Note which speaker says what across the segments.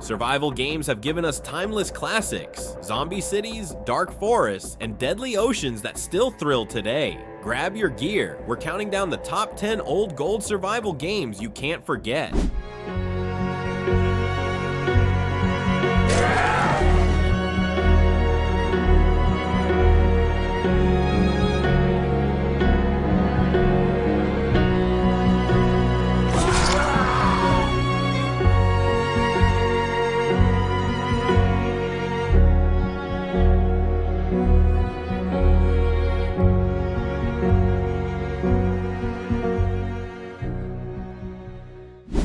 Speaker 1: Survival games have given us timeless classics, zombie cities, dark forests, and deadly oceans that still thrill today. Grab your gear, we're counting down the top 10 old gold survival games you can't forget.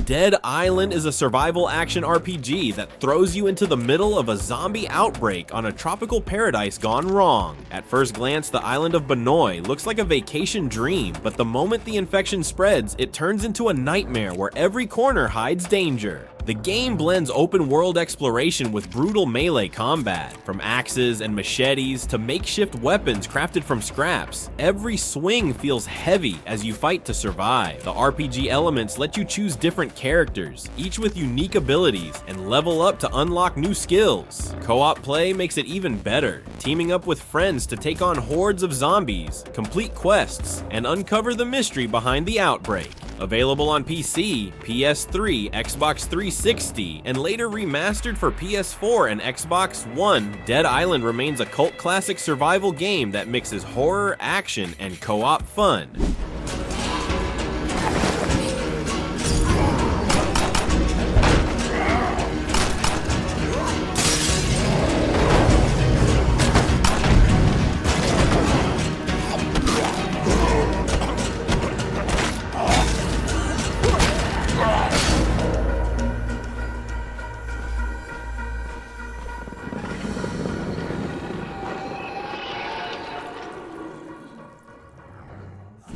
Speaker 1: Dead Island is a survival action RPG that throws you into the middle of a zombie outbreak on a tropical paradise gone wrong. At first glance, the island of Banoi looks like a vacation dream, but the moment the infection spreads, it turns into a nightmare where every corner hides danger. The game blends open world exploration with brutal melee combat. From axes and machetes to makeshift weapons crafted from scraps, every swing feels heavy as you fight to survive. The RPG elements let you choose different characters, each with unique abilities, and level up to unlock new skills. Co-op play makes it even better, teaming up with friends to take on hordes of zombies, complete quests, and uncover the mystery behind the outbreak. Available on PC, PS3, Xbox 360, and later remastered for PS4 and Xbox One, Dead Island remains a cult classic survival game that mixes horror, action, and co-op fun.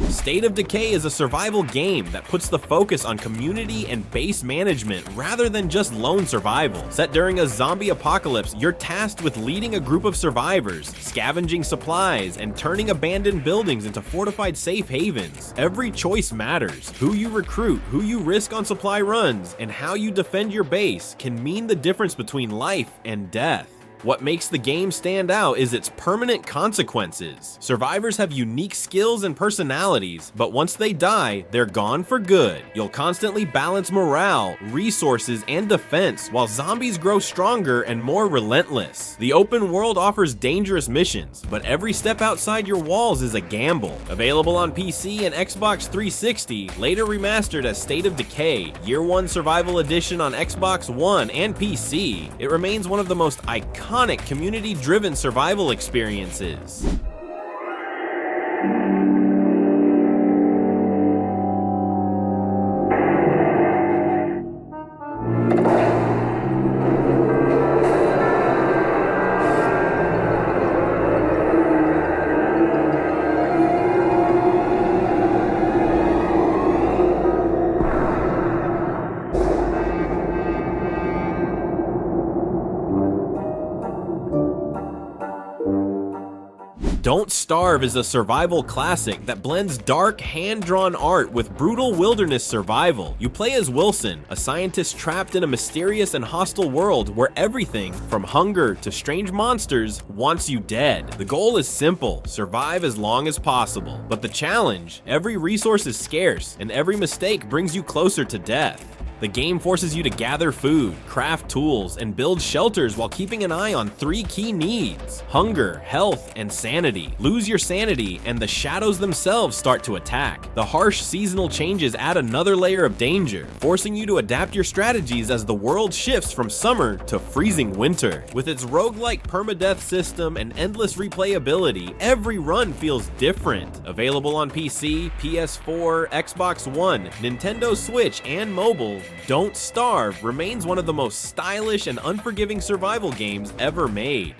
Speaker 1: State of Decay is a survival game that puts the focus on community and base management rather than just lone survival. Set during a zombie apocalypse, you're tasked with leading a group of survivors, scavenging supplies, and turning abandoned buildings into fortified safe havens. Every choice matters. Who you recruit, who you risk on supply runs, and how you defend your base can mean the difference between life and death. What makes the game stand out is its permanent consequences. Survivors have unique skills and personalities, but once they die, they're gone for good. You'll constantly balance morale, resources, and defense, while zombies grow stronger and more relentless. The open world offers dangerous missions, but every step outside your walls is a gamble. Available on PC and Xbox 360, later remastered as State of Decay, Year 1 Survival Edition on Xbox One and PC, it remains one of the most iconic community-driven survival experiences. Don't Starve is a survival classic that blends dark, hand-drawn art with brutal wilderness survival. You play as Wilson, a scientist trapped in a mysterious and hostile world where everything, from hunger to strange monsters, wants you dead. The goal is simple: survive as long as possible. But the challenge? Every resource is scarce, and every mistake brings you closer to death. The game forces you to gather food, craft tools, and build shelters while keeping an eye on 3 key needs: hunger, health, and sanity. Lose your sanity, and the shadows themselves start to attack. The harsh seasonal changes add another layer of danger, forcing you to adapt your strategies as the world shifts from summer to freezing winter. With its roguelike permadeath system and endless replayability, every run feels different. Available on PC, PS4, Xbox One, Nintendo Switch, and mobile, Don't Starve remains one of the most stylish and unforgiving survival games ever made.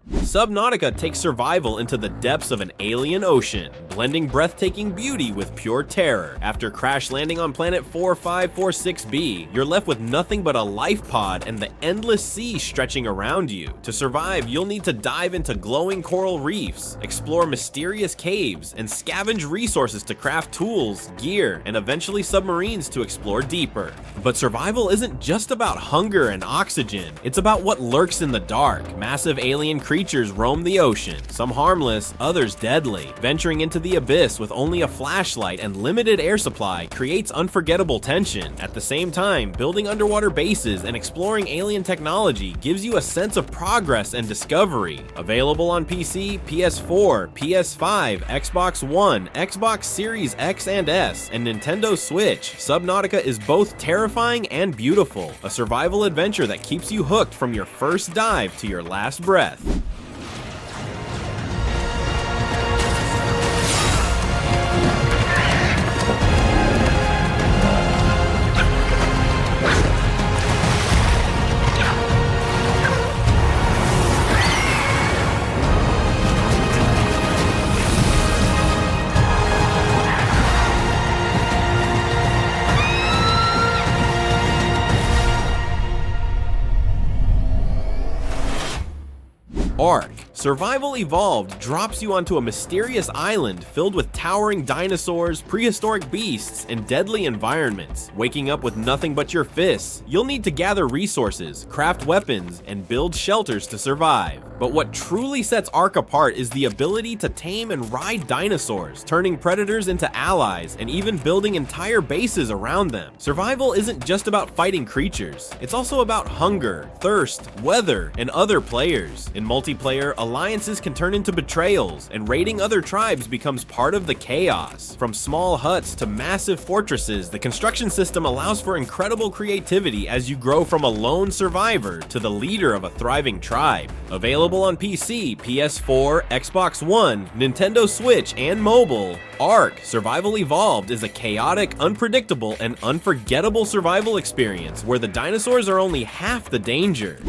Speaker 1: Subnautica takes survival into the depths of an alien ocean, blending breathtaking beauty with pure terror. After crash landing on planet 4546b, you're left with nothing but a life pod and the endless sea stretching around you. To survive, you'll need to dive into glowing coral reefs, explore mysterious caves, and scavenge resources to craft tools, gear, and eventually submarines to explore deeper. But survival isn't just about hunger and oxygen, it's about what lurks in the dark. Massive alien creatures roam the ocean, some harmless, others deadly. Venturing into the abyss with only a flashlight and limited air supply creates unforgettable tension. At the same time, building underwater bases and exploring alien technology gives you a sense of progress and discovery. Available on PC, PS4, PS5, Xbox One, Xbox Series X and S, and Nintendo Switch, Subnautica is both terrifying and beautiful, a survival adventure that keeps you hooked from your first dive to your last breath. Ark. Survival Evolved drops you onto a mysterious island filled with towering dinosaurs, prehistoric beasts, and deadly environments. Waking up with nothing but your fists, you'll need to gather resources, craft weapons, and build shelters to survive. But what truly sets Ark apart is the ability to tame and ride dinosaurs, turning predators into allies, and even building entire bases around them. Survival isn't just about fighting creatures, it's also about hunger, thirst, weather, and other players. In multiplayer, alliances can turn into betrayals, and raiding other tribes becomes part of the chaos. From small huts to massive fortresses, the construction system allows for incredible creativity as you grow from a lone survivor to the leader of a thriving tribe. Available on PC, PS4, Xbox One, Nintendo Switch, and mobile, Ark: Survival Evolved is a chaotic, unpredictable, and unforgettable survival experience where the dinosaurs are only half the danger.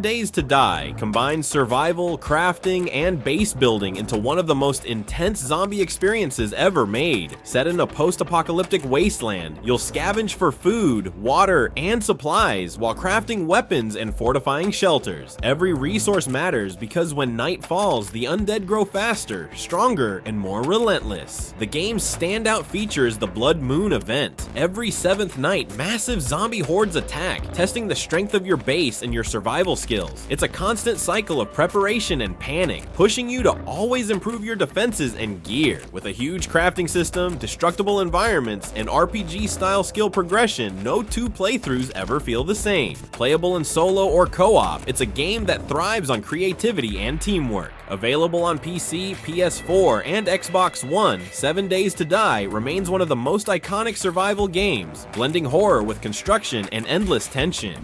Speaker 1: DayZ to Die combines survival, crafting, and base building into one of the most intense zombie experiences ever made. Set in a post-apocalyptic wasteland, you'll scavenge for food, water, and supplies while crafting weapons and fortifying shelters. Every resource matters because when night falls, the undead grow faster, stronger, and more relentless. The game's standout feature is the Blood Moon event. Every 7th night, massive zombie hordes attack, testing the strength of your base and your survival skills. It's a constant cycle of preparation and panic, pushing you to always improve your defenses and gear. With a huge crafting system, destructible environments, and RPG-style skill progression, no two playthroughs ever feel the same. Playable in solo or co-op, it's a game that thrives on creativity and teamwork. Available on PC, PS4, and Xbox One, DayZ to Die remains one of the most iconic survival games, blending horror with construction and endless tension.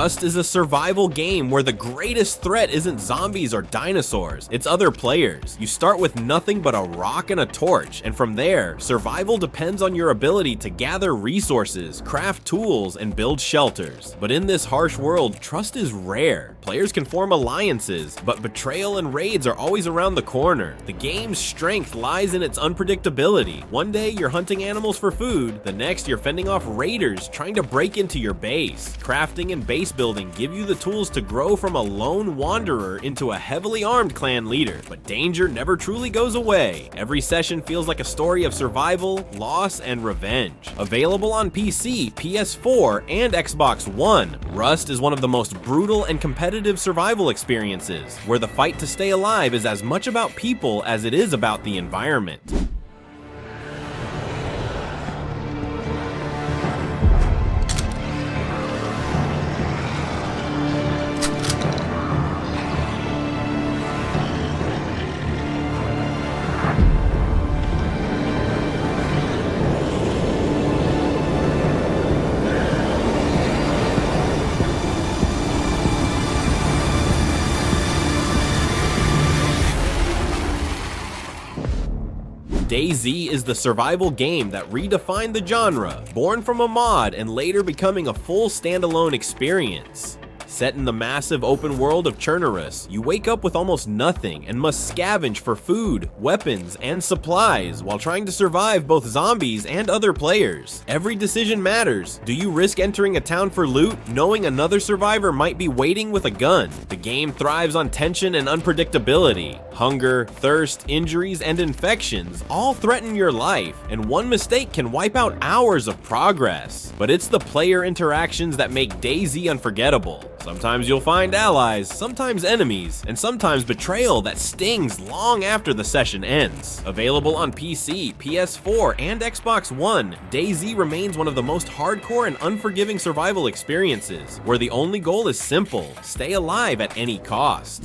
Speaker 1: Rust is a survival game where the greatest threat isn't zombies or dinosaurs, it's other players. You start with nothing but a rock and a torch, and from there, survival depends on your ability to gather resources, craft tools, and build shelters. But in this harsh world, trust is rare. Players can form alliances, but betrayal and raids are always around the corner. The game's strength lies in its unpredictability. One day you're hunting animals for food, the next you're fending off raiders trying to break into your base. Crafting and base building give you the tools to grow from a lone wanderer into a heavily armed clan leader, but danger never truly goes away. Every session feels like a story of survival, loss, and revenge. Available on PC, PS4, and Xbox One, Rust is one of the most brutal and competitive survival experiences, where the fight to stay alive is as much about people as it is about the environment. DayZ is the survival game that redefined the genre, born from a mod and later becoming a full standalone experience. Set in the massive open world of Chernarus, you wake up with almost nothing and must scavenge for food, weapons, and supplies while trying to survive both zombies and other players. Every decision matters. Do you risk entering a town for loot, knowing another survivor might be waiting with a gun? The game thrives on tension and unpredictability. Hunger, thirst, injuries, and infections all threaten your life, and one mistake can wipe out hours of progress. But it's the player interactions that make DayZ unforgettable. Sometimes you'll find allies, sometimes enemies, and sometimes betrayal that stings long after the session ends. Available on PC, PS4, and Xbox One, DayZ remains one of the most hardcore and unforgiving survival experiences, where the only goal is simple: stay alive at any cost.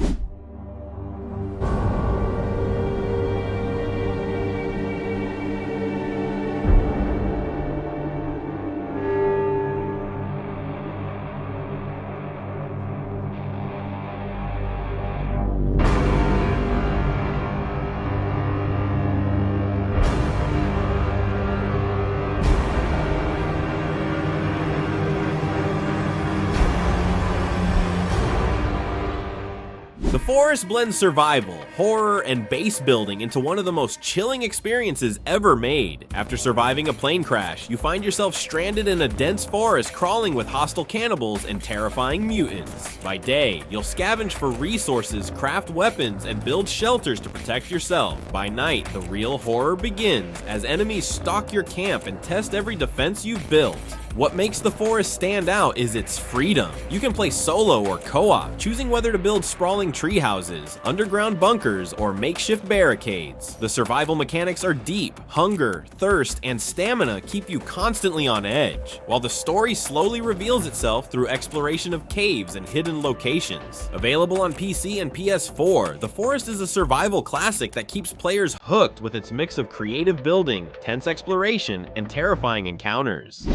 Speaker 1: The Forest blends survival, horror, and base building into one of the most chilling experiences ever made. After surviving a plane crash, you find yourself stranded in a dense forest crawling with hostile cannibals and terrifying mutants. By day, you'll scavenge for resources, craft weapons, and build shelters to protect yourself. By night, the real horror begins as enemies stalk your camp and test every defense you've built. What makes the forest stand out is its freedom. You can play solo or co-op, choosing whether to build sprawling tree houses, underground bunkers, or makeshift barricades. The survival mechanics are deep. Hunger, thirst, and stamina keep you constantly on edge, while the story slowly reveals itself through exploration of caves and hidden locations. Available on PC and PS4, The Forest is a survival classic that keeps players hooked with its mix of creative building, tense exploration, and terrifying encounters.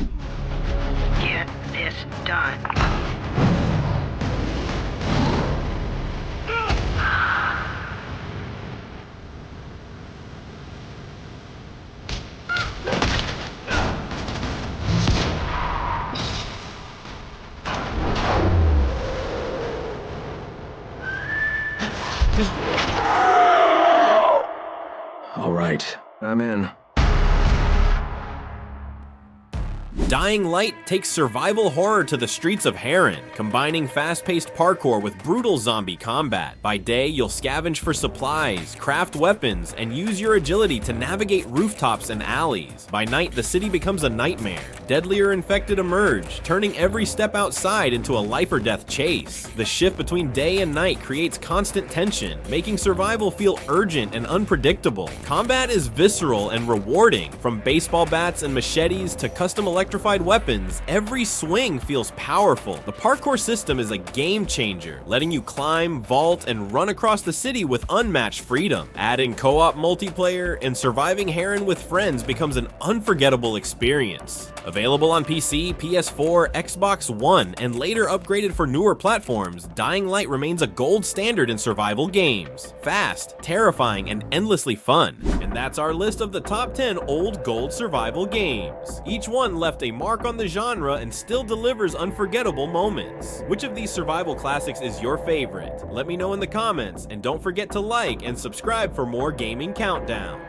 Speaker 2: Get this done.
Speaker 3: All right, I'm in.
Speaker 1: Dying Light takes survival horror to the streets of Harran, combining fast-paced parkour with brutal zombie combat. By day, you'll scavenge for supplies, craft weapons, and use your agility to navigate rooftops and alleys. By night, the city becomes a nightmare. Deadlier infected emerge, turning every step outside into a life-or-death chase. The shift between day and night creates constant tension, making survival feel urgent and unpredictable. Combat is visceral and rewarding. From baseball bats and machetes to custom electrified weapons, every swing feels powerful. The parkour system is a game changer, letting you climb, vault, and run across the city with unmatched freedom. Add in co-op multiplayer, and surviving Harran with friends becomes an unforgettable experience. Available on PC, PS4, Xbox One, and later upgraded for newer platforms, Dying Light remains a gold standard in survival games. Fast, terrifying, and endlessly fun. And that's our list of the top 10 old gold survival games. Each one left a mark on the genre and still delivers unforgettable moments. Which of these survival classics is your favorite? Let me know in the comments, and don't forget to like and subscribe for more gaming countdown.